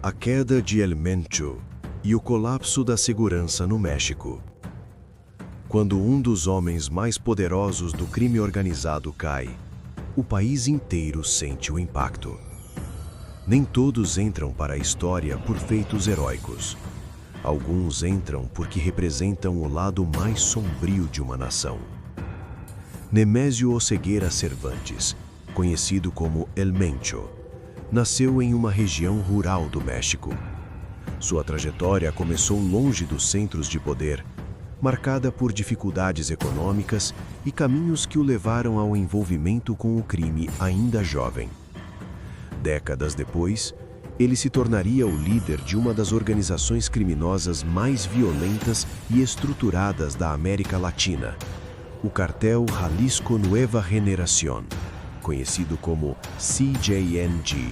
A queda de El Mencho e o colapso da segurança no México. Quando um dos homens mais poderosos do crime organizado cai, o país inteiro sente o impacto. Nem todos entram para a história por feitos heróicos. Alguns entram porque representam o lado mais sombrio de uma nação. Nemésio Oseguera Cervantes, conhecido como El Mencho, nasceu em uma região rural do México. Sua trajetória começou longe dos centros de poder, marcada por dificuldades econômicas e caminhos que o levaram ao envolvimento com o crime ainda jovem. Décadas depois, ele se tornaria o líder de uma das organizações criminosas mais violentas e estruturadas da América Latina, o Cartel Jalisco Nueva Generación, conhecido como CJNG.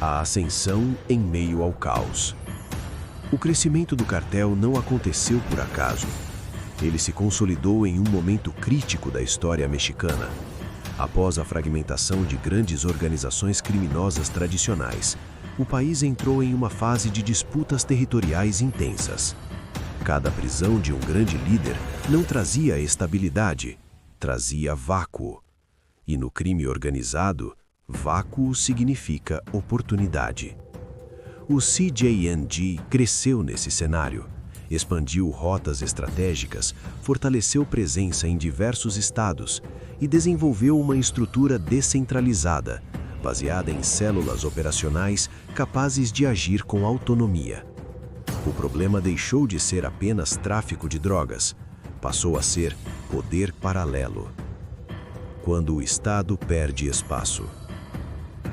A ascensão em meio ao caos. O crescimento do cartel não aconteceu por acaso. Ele se consolidou em um momento crítico da história mexicana. Após a fragmentação de grandes organizações criminosas tradicionais, o país entrou em uma fase de disputas territoriais intensas. Cada prisão de um grande líder não trazia estabilidade, trazia vácuo. E no crime organizado, vácuo significa oportunidade. O CJNG cresceu nesse cenário, expandiu rotas estratégicas, fortaleceu presença em diversos estados e desenvolveu uma estrutura descentralizada, baseada em células operacionais capazes de agir com autonomia. O problema deixou de ser apenas tráfico de drogas, passou a ser poder paralelo. Quando o Estado perde espaço.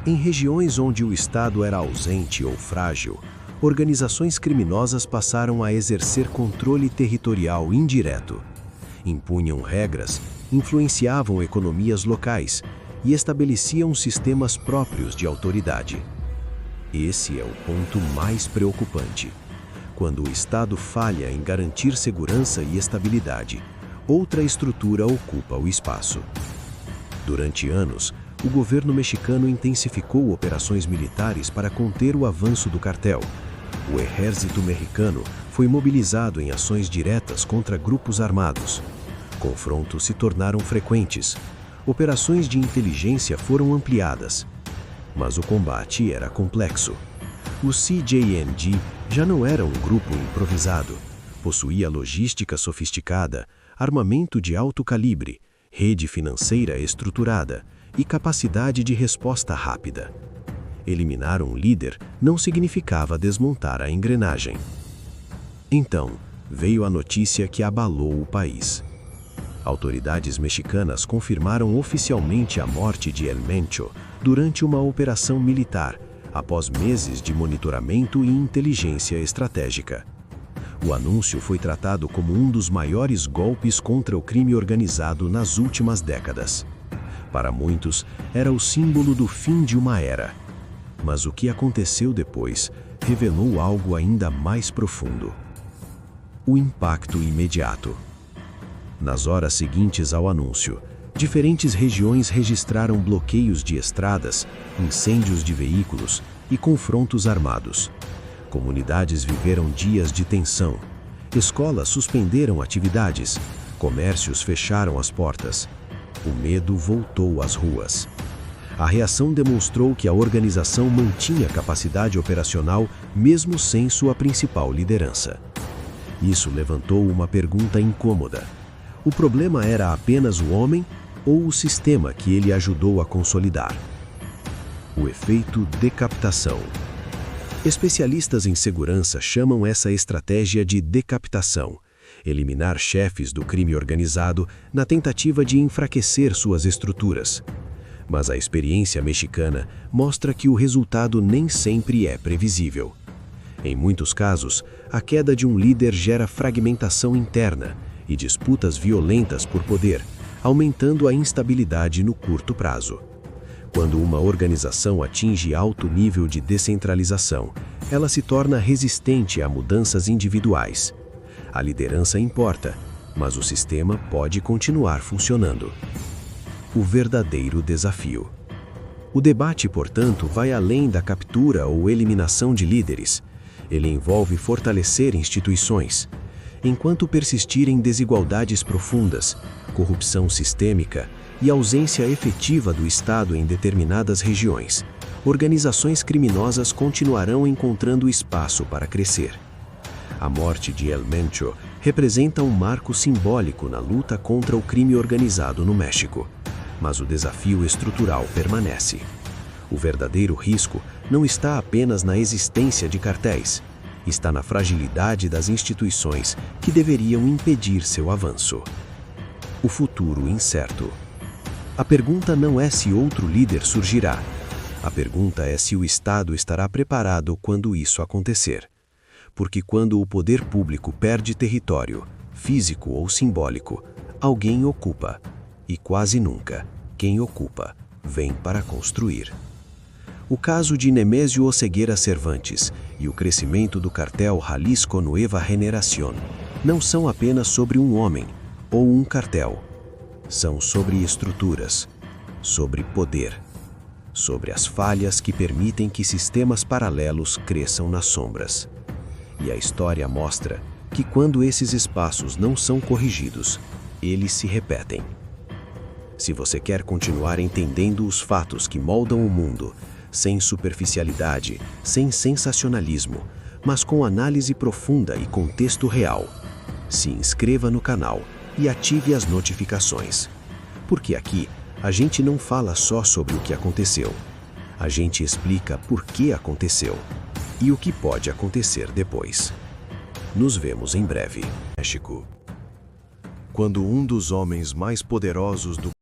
Em regiões onde o Estado era ausente ou frágil, organizações criminosas passaram a exercer controle territorial indireto. Impunham regras, influenciavam economias locais e estabeleciam sistemas próprios de autoridade. Esse é o ponto mais preocupante. Quando o Estado falha em garantir segurança e estabilidade, outra estrutura ocupa o espaço. Durante anos, o governo mexicano intensificou operações militares para conter o avanço do cartel. O exército mexicano foi mobilizado em ações diretas contra grupos armados. Confrontos se tornaram frequentes. Operações de inteligência foram ampliadas. Mas o combate era complexo. O CJNG já não era um grupo improvisado. Possuía logística sofisticada, armamento de alto calibre, rede financeira estruturada e capacidade de resposta rápida. Eliminar um líder não significava desmontar a engrenagem. Então, veio a notícia que abalou o país. Autoridades mexicanas confirmaram oficialmente a morte de El Mencho durante uma operação militar, após meses de monitoramento e inteligência estratégica. O anúncio foi tratado como um dos maiores golpes contra o crime organizado nas últimas décadas. Para muitos, era o símbolo do fim de uma era. Mas o que aconteceu depois revelou algo ainda mais profundo. O impacto imediato. Nas horas seguintes ao anúncio, diferentes regiões registraram bloqueios de estradas, incêndios de veículos e confrontos armados. Comunidades viveram dias de tensão. Escolas suspenderam atividades. Comércios fecharam as portas. O medo voltou às ruas. A reação demonstrou que a organização mantinha capacidade operacional mesmo sem sua principal liderança. Isso levantou uma pergunta incômoda. O problema era apenas o homem ou o sistema que ele ajudou a consolidar? O efeito decapitação. Especialistas em segurança chamam essa estratégia de decapitação, eliminar chefes do crime organizado na tentativa de enfraquecer suas estruturas. Mas a experiência mexicana mostra que o resultado nem sempre é previsível. Em muitos casos, a queda de um líder gera fragmentação interna e disputas violentas por poder, aumentando a instabilidade no curto prazo. Quando uma organização atinge alto nível de descentralização, ela se torna resistente a mudanças individuais. A liderança importa, mas o sistema pode continuar funcionando. O verdadeiro desafio. O debate, portanto, vai além da captura ou eliminação de líderes. Ele envolve fortalecer instituições. Enquanto persistirem desigualdades profundas, corrupção sistêmica e ausência efetiva do Estado em determinadas regiões, organizações criminosas continuarão encontrando espaço para crescer. A morte de El Mencho representa um marco simbólico na luta contra o crime organizado no México, mas o desafio estrutural permanece. O verdadeiro risco não está apenas na existência de cartéis, está na fragilidade das instituições que deveriam impedir seu avanço. O futuro incerto. A pergunta não é se outro líder surgirá. A pergunta é se o Estado estará preparado quando isso acontecer. Porque quando o poder público perde território, físico ou simbólico, alguém ocupa. E quase nunca, quem ocupa, vem para construir. O caso de Nemésio Oseguera Cervantes e o crescimento do cartel Jalisco Nueva Generación não são apenas sobre um homem ou um cartel. São sobre estruturas, sobre poder, sobre as falhas que permitem que sistemas paralelos cresçam nas sombras. E a história mostra que quando esses espaços não são corrigidos, eles se repetem. Se você quer continuar entendendo os fatos que moldam o mundo, sem superficialidade, sem sensacionalismo, mas com análise profunda e contexto real, se inscreva no canal e ative as notificações. Porque aqui, a gente não fala só sobre o que aconteceu. A gente explica por que aconteceu e o que pode acontecer depois. Nos vemos em breve. México. Quando um dos homens mais poderosos do